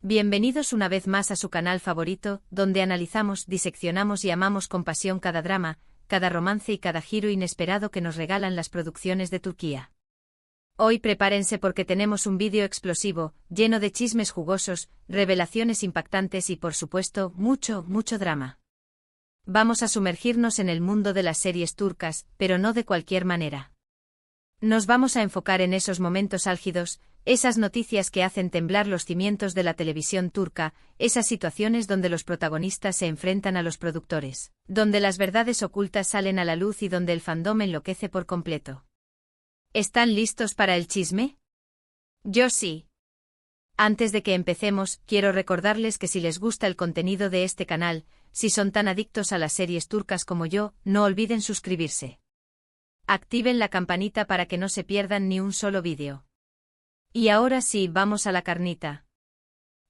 Bienvenidos una vez más a su canal favorito, donde analizamos, diseccionamos y amamos con pasión cada drama, cada romance y cada giro inesperado que nos regalan las producciones de Turquía. Hoy prepárense porque tenemos un vídeo explosivo, lleno de chismes jugosos, revelaciones impactantes y por supuesto, mucho drama. Vamos a sumergirnos en el mundo de las series turcas, pero no de cualquier manera. Nos vamos a enfocar en esos momentos álgidos, esas noticias que hacen temblar los cimientos de la televisión turca, esas situaciones donde los protagonistas se enfrentan a los productores, donde las verdades ocultas salen a la luz y donde el fandom enloquece por completo. ¿Están listos para el chisme? Yo sí. Antes de que empecemos, quiero recordarles que si les gusta el contenido de este canal, si son tan adictos a las series turcas como yo, no olviden suscribirse. Activen la campanita para que no se pierdan ni un solo vídeo. Y ahora sí, vamos a la carnita.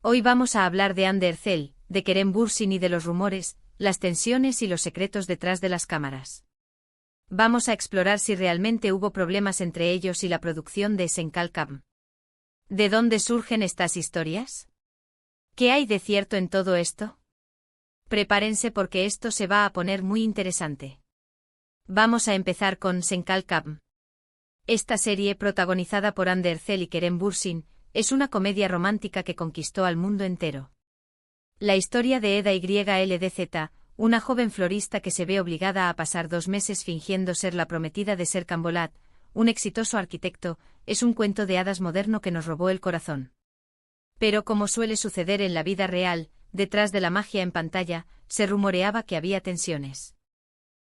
Hoy vamos a hablar de Hande Erçel, de Kerem Bürsin y de los rumores, las tensiones y los secretos detrás de las cámaras. Vamos a explorar si realmente hubo problemas entre ellos y la producción de Senkalkam. ¿De dónde surgen estas historias? ¿Qué hay de cierto en todo esto? Prepárense porque esto se va a poner muy interesante. Vamos a empezar con Senkalkam. Esta serie, protagonizada por Hande Erçel y Kerem Bürsin, es una comedia romántica que conquistó al mundo entero. La historia de Eda YLDZ, una joven florista que se ve obligada a pasar 2 meses fingiendo ser la prometida de Serkan Bolat, un exitoso arquitecto, es un cuento de hadas moderno que nos robó el corazón. Pero como suele suceder en la vida real, detrás de la magia en pantalla, se rumoreaba que había tensiones.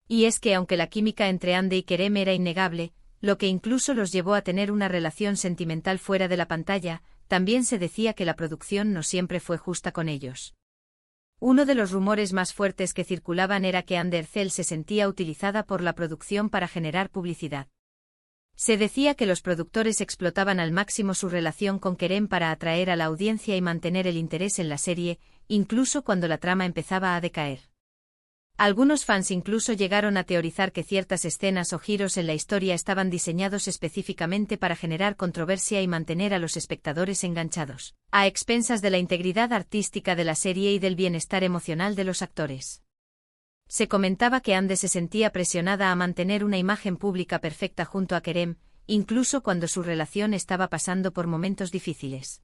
Y es que aunque la química entre Hande y Kerem era innegable, lo que incluso los llevó a tener una relación sentimental fuera de la pantalla, también se decía que la producción no siempre fue justa con ellos. Uno de los rumores más fuertes que circulaban era que Hande Erçel se sentía utilizada por la producción para generar publicidad. Se decía que los productores explotaban al máximo su relación con Kerem para atraer a la audiencia y mantener el interés en la serie, incluso cuando la trama empezaba a decaer. Algunos fans incluso llegaron a teorizar que ciertas escenas o giros en la historia estaban diseñados específicamente para generar controversia y mantener a los espectadores enganchados, a expensas de la integridad artística de la serie y del bienestar emocional de los actores. Se comentaba que Hande se sentía presionada a mantener una imagen pública perfecta junto a Kerem, incluso cuando su relación estaba pasando por momentos difíciles.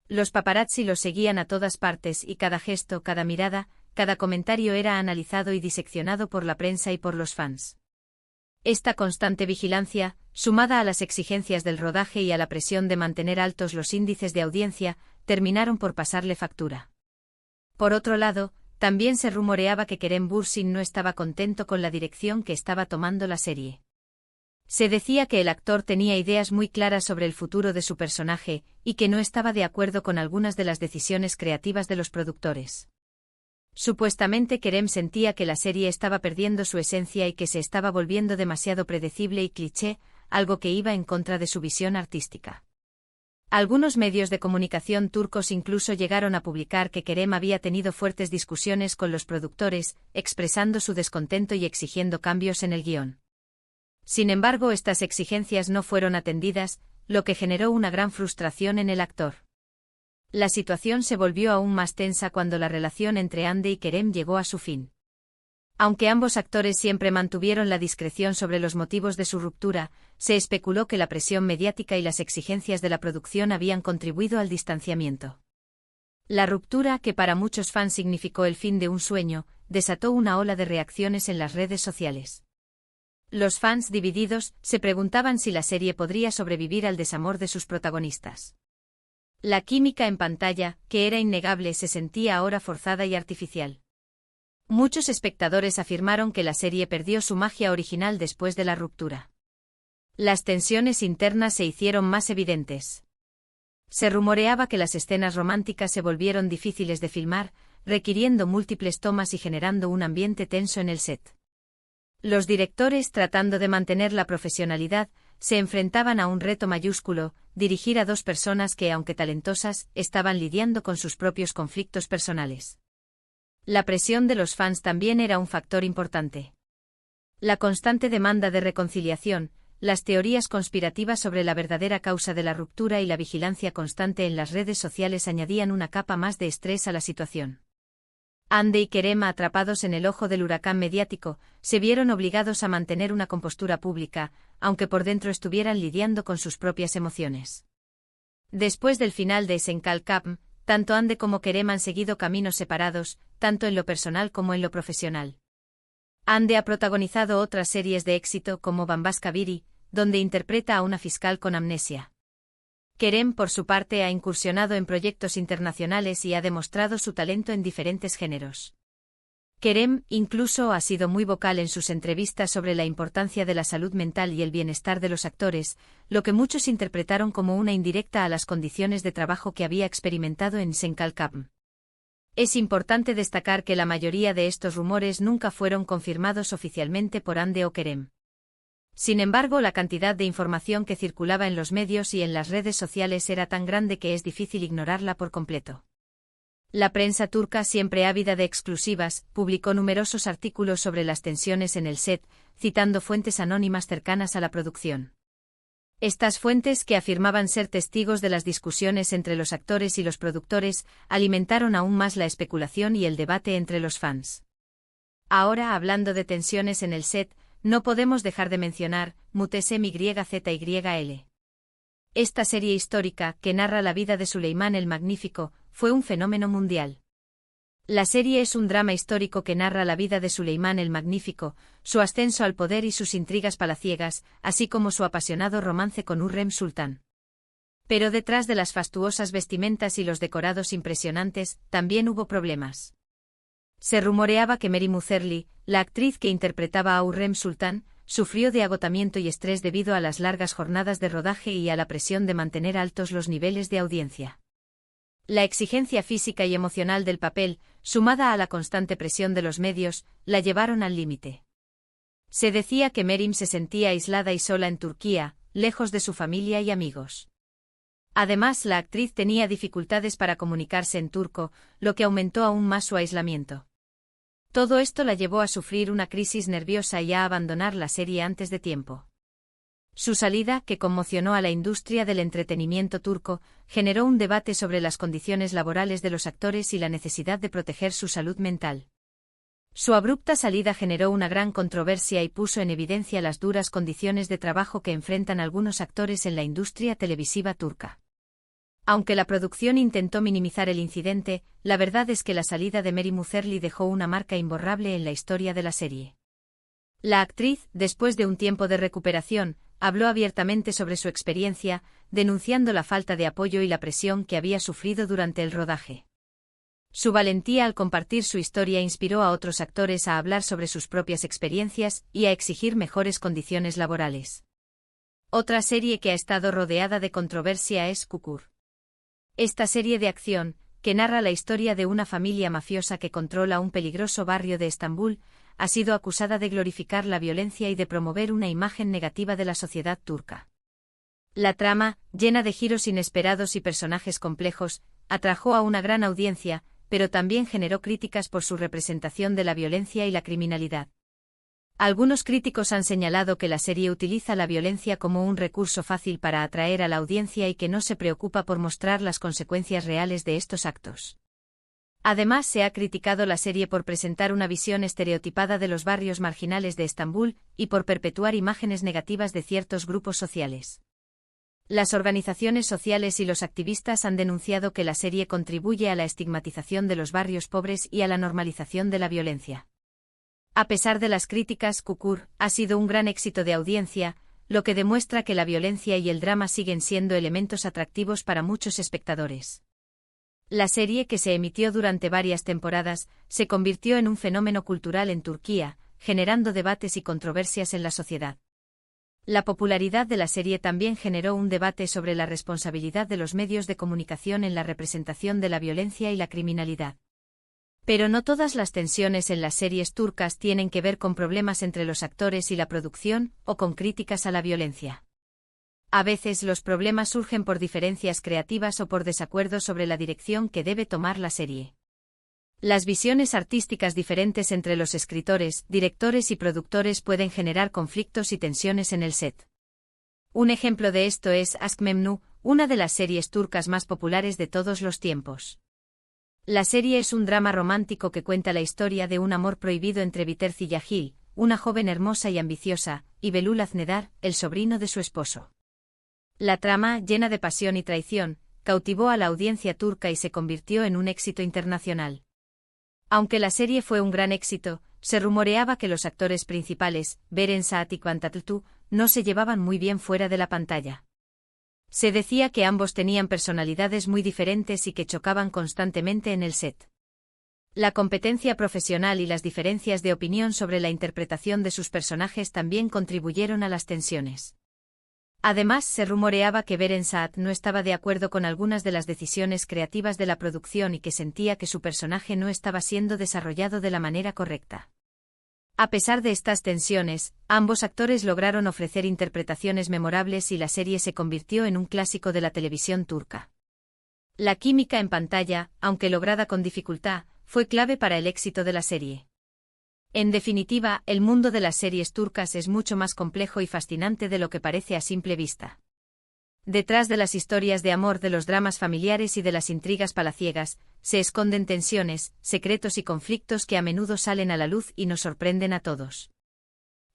Los paparazzi los seguían a todas partes y cada gesto, cada mirada, cada comentario era analizado y diseccionado por la prensa y por los fans. Esta constante vigilancia, sumada a las exigencias del rodaje y a la presión de mantener altos los índices de audiencia, terminaron por pasarle factura. Por otro lado, también se rumoreaba que Kerem Bürsin no estaba contento con la dirección que estaba tomando la serie. Se decía que el actor tenía ideas muy claras sobre el futuro de su personaje, y que no estaba de acuerdo con algunas de las decisiones creativas de los productores. Supuestamente Kerem sentía que la serie estaba perdiendo su esencia y que se estaba volviendo demasiado predecible y cliché, algo que iba en contra de su visión artística. Algunos medios de comunicación turcos incluso llegaron a publicar que Kerem había tenido fuertes discusiones con los productores, expresando su descontento y exigiendo cambios en el guión. Sin embargo, estas exigencias no fueron atendidas, lo que generó una gran frustración en el actor. La situación se volvió aún más tensa cuando la relación entre Hande y Kerem llegó a su fin. Aunque ambos actores siempre mantuvieron la discreción sobre los motivos de su ruptura, se especuló que la presión mediática y las exigencias de la producción habían contribuido al distanciamiento. La ruptura, que para muchos fans significó el fin de un sueño, desató una ola de reacciones en las redes sociales. Los fans divididos se preguntaban si la serie podría sobrevivir al desamor de sus protagonistas. La química en pantalla, que era innegable, se sentía ahora forzada y artificial. Muchos espectadores afirmaron que la serie perdió su magia original después de la ruptura. Las tensiones internas se hicieron más evidentes. Se rumoreaba que las escenas románticas se volvieron difíciles de filmar, requiriendo múltiples tomas y generando un ambiente tenso en el set. Los directores, tratando de mantener la profesionalidad, se enfrentaban a un reto mayúsculo: dirigir a 2 personas que, aunque talentosas, estaban lidiando con sus propios conflictos personales. La presión de los fans también era un factor importante. La constante demanda de reconciliación, las teorías conspirativas sobre la verdadera causa de la ruptura y la vigilancia constante en las redes sociales añadían una capa más de estrés a la situación. Ande y Kerem, atrapados en el ojo del huracán mediático, se vieron obligados a mantener una compostura pública, aunque por dentro estuvieran lidiando con sus propias emociones. Después del final de Senkalkam, tanto Ande como Kerem han seguido caminos separados, tanto en lo personal como en lo profesional. Ande ha protagonizado otras series de éxito como Bambaska Biri, donde interpreta a una fiscal con amnesia. Kerem, por su parte, ha incursionado en proyectos internacionales y ha demostrado su talento en diferentes géneros. Kerem, incluso, ha sido muy vocal en sus entrevistas sobre la importancia de la salud mental y el bienestar de los actores, lo que muchos interpretaron como una indirecta a las condiciones de trabajo que había experimentado en Senkalkam. Es importante destacar que la mayoría de estos rumores nunca fueron confirmados oficialmente por Ande o Kerem. Sin embargo, la cantidad de información que circulaba en los medios y en las redes sociales era tan grande que es difícil ignorarla por completo. La prensa turca, siempre ávida de exclusivas, publicó numerosos artículos sobre las tensiones en el set, citando fuentes anónimas cercanas a la producción. Estas fuentes, que afirmaban ser testigos de las discusiones entre los actores y los productores, alimentaron aún más la especulación y el debate entre los fans. Ahora, hablando de tensiones en el set, no podemos dejar de mencionar Muhteşem Yüzyıl. Esta serie histórica, que narra la vida de Süleyman el Magnífico, fue un fenómeno mundial. La serie es un drama histórico que narra la vida de Süleyman el Magnífico, su ascenso al poder y sus intrigas palaciegas, así como su apasionado romance con Hürrem Sultan. Pero detrás de las fastuosas vestimentas y los decorados impresionantes, también hubo problemas. Se rumoreaba que Mary Muzerli, la actriz que interpretaba a Hürrem Sultan, sufrió de agotamiento y estrés debido a las largas jornadas de rodaje y a la presión de mantener altos los niveles de audiencia. La exigencia física y emocional del papel, sumada a la constante presión de los medios, la llevaron al límite. Se decía que Meryem se sentía aislada y sola en Turquía, lejos de su familia y amigos. Además, la actriz tenía dificultades para comunicarse en turco, lo que aumentó aún más su aislamiento. Todo esto la llevó a sufrir una crisis nerviosa y a abandonar la serie antes de tiempo. Su salida, que conmocionó a la industria del entretenimiento turco, generó un debate sobre las condiciones laborales de los actores y la necesidad de proteger su salud mental. Su abrupta salida generó una gran controversia y puso en evidencia las duras condiciones de trabajo que enfrentan algunos actores en la industria televisiva turca. Aunque la producción intentó minimizar el incidente, la verdad es que la salida de Mary Muzerli dejó una marca imborrable en la historia de la serie. La actriz, después de un tiempo de recuperación, habló abiertamente sobre su experiencia, denunciando la falta de apoyo y la presión que había sufrido durante el rodaje. Su valentía al compartir su historia inspiró a otros actores a hablar sobre sus propias experiencias y a exigir mejores condiciones laborales. Otra serie que ha estado rodeada de controversia es Çukur. Esta serie de acción, que narra la historia de una familia mafiosa que controla un peligroso barrio de Estambul, ha sido acusada de glorificar la violencia y de promover una imagen negativa de la sociedad turca. La trama, llena de giros inesperados y personajes complejos, atrajo a una gran audiencia, pero también generó críticas por su representación de la violencia y la criminalidad. Algunos críticos han señalado que la serie utiliza la violencia como un recurso fácil para atraer a la audiencia y que no se preocupa por mostrar las consecuencias reales de estos actos. Además, se ha criticado la serie por presentar una visión estereotipada de los barrios marginales de Estambul y por perpetuar imágenes negativas de ciertos grupos sociales. Las organizaciones sociales y los activistas han denunciado que la serie contribuye a la estigmatización de los barrios pobres y a la normalización de la violencia. A pesar de las críticas, Çukur ha sido un gran éxito de audiencia, lo que demuestra que la violencia y el drama siguen siendo elementos atractivos para muchos espectadores. La serie, que se emitió durante varias temporadas, se convirtió en un fenómeno cultural en Turquía, generando debates y controversias en la sociedad. La popularidad de la serie también generó un debate sobre la responsabilidad de los medios de comunicación en la representación de la violencia y la criminalidad. Pero no todas las tensiones en las series turcas tienen que ver con problemas entre los actores y la producción, o con críticas a la violencia. A veces los problemas surgen por diferencias creativas o por desacuerdos sobre la dirección que debe tomar la serie. Las visiones artísticas diferentes entre los escritores, directores y productores pueden generar conflictos y tensiones en el set. Un ejemplo de esto es Aşk Memnu, una de las series turcas más populares de todos los tiempos. La serie es un drama romántico que cuenta la historia de un amor prohibido entre Biter Ziyagil, una joven hermosa y ambiciosa, y Belul Aznedar, el sobrino de su esposo. La trama, llena de pasión y traición, cautivó a la audiencia turca y se convirtió en un éxito internacional. Aunque la serie fue un gran éxito, se rumoreaba que los actores principales, Beren Saat y Kıvanç Tatlıtuğ, no se llevaban muy bien fuera de la pantalla. Se decía que ambos tenían personalidades muy diferentes y que chocaban constantemente en el set. La competencia profesional y las diferencias de opinión sobre la interpretación de sus personajes también contribuyeron a las tensiones. Además, se rumoreaba que Beren Saat no estaba de acuerdo con algunas de las decisiones creativas de la producción y que sentía que su personaje no estaba siendo desarrollado de la manera correcta. A pesar de estas tensiones, ambos actores lograron ofrecer interpretaciones memorables y la serie se convirtió en un clásico de la televisión turca. La química en pantalla, aunque lograda con dificultad, fue clave para el éxito de la serie. En definitiva, el mundo de las series turcas es mucho más complejo y fascinante de lo que parece a simple vista. Detrás de las historias de amor, de los dramas familiares y de las intrigas palaciegas, se esconden tensiones, secretos y conflictos que a menudo salen a la luz y nos sorprenden a todos.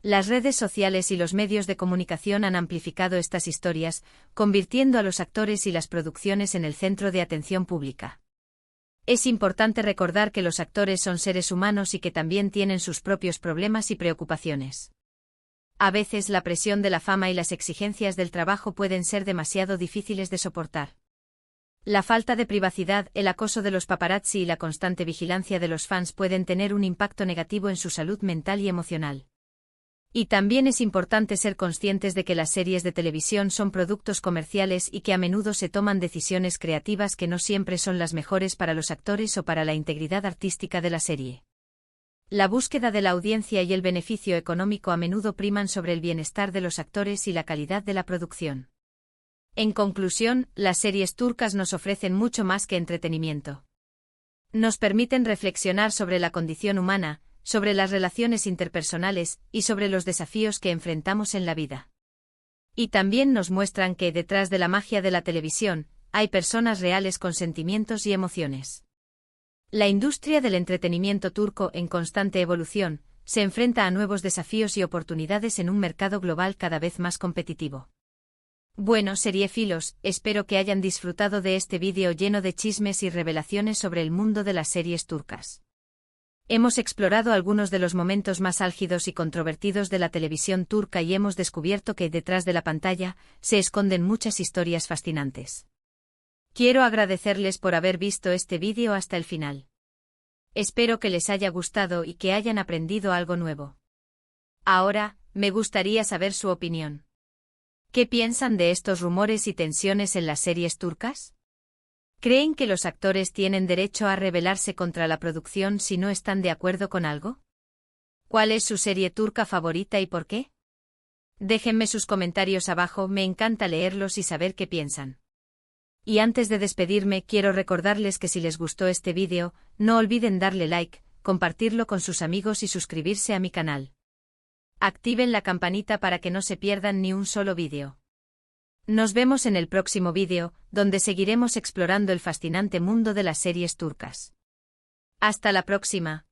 Las redes sociales y los medios de comunicación han amplificado estas historias, convirtiendo a los actores y las producciones en el centro de atención pública. Es importante recordar que los actores son seres humanos y que también tienen sus propios problemas y preocupaciones. A veces la presión de la fama y las exigencias del trabajo pueden ser demasiado difíciles de soportar. La falta de privacidad, el acoso de los paparazzi y la constante vigilancia de los fans pueden tener un impacto negativo en su salud mental y emocional. Y también es importante ser conscientes de que las series de televisión son productos comerciales y que a menudo se toman decisiones creativas que no siempre son las mejores para los actores o para la integridad artística de la serie. La búsqueda de la audiencia y el beneficio económico a menudo priman sobre el bienestar de los actores y la calidad de la producción. En conclusión, las series turcas nos ofrecen mucho más que entretenimiento. Nos permiten reflexionar sobre la condición humana, sobre las relaciones interpersonales y sobre los desafíos que enfrentamos en la vida. Y también nos muestran que, detrás de la magia de la televisión, hay personas reales con sentimientos y emociones. La industria del entretenimiento turco, en constante evolución, se enfrenta a nuevos desafíos y oportunidades en un mercado global cada vez más competitivo. Bueno, seriéfilos, espero que hayan disfrutado de este vídeo lleno de chismes y revelaciones sobre el mundo de las series turcas. Hemos explorado algunos de los momentos más álgidos y controvertidos de la televisión turca y hemos descubierto que detrás de la pantalla se esconden muchas historias fascinantes. Quiero agradecerles por haber visto este vídeo hasta el final. Espero que les haya gustado y que hayan aprendido algo nuevo. Ahora, me gustaría saber su opinión. ¿Qué piensan de estos rumores y tensiones en las series turcas? ¿Creen que los actores tienen derecho a rebelarse contra la producción si no están de acuerdo con algo? ¿Cuál es su serie turca favorita y por qué? Déjenme sus comentarios abajo, me encanta leerlos y saber qué piensan. Y antes de despedirme, quiero recordarles que si les gustó este vídeo, no olviden darle like, compartirlo con sus amigos y suscribirse a mi canal. Activen la campanita para que no se pierdan ni un solo vídeo. Nos vemos en el próximo vídeo, donde seguiremos explorando el fascinante mundo de las series turcas. Hasta la próxima.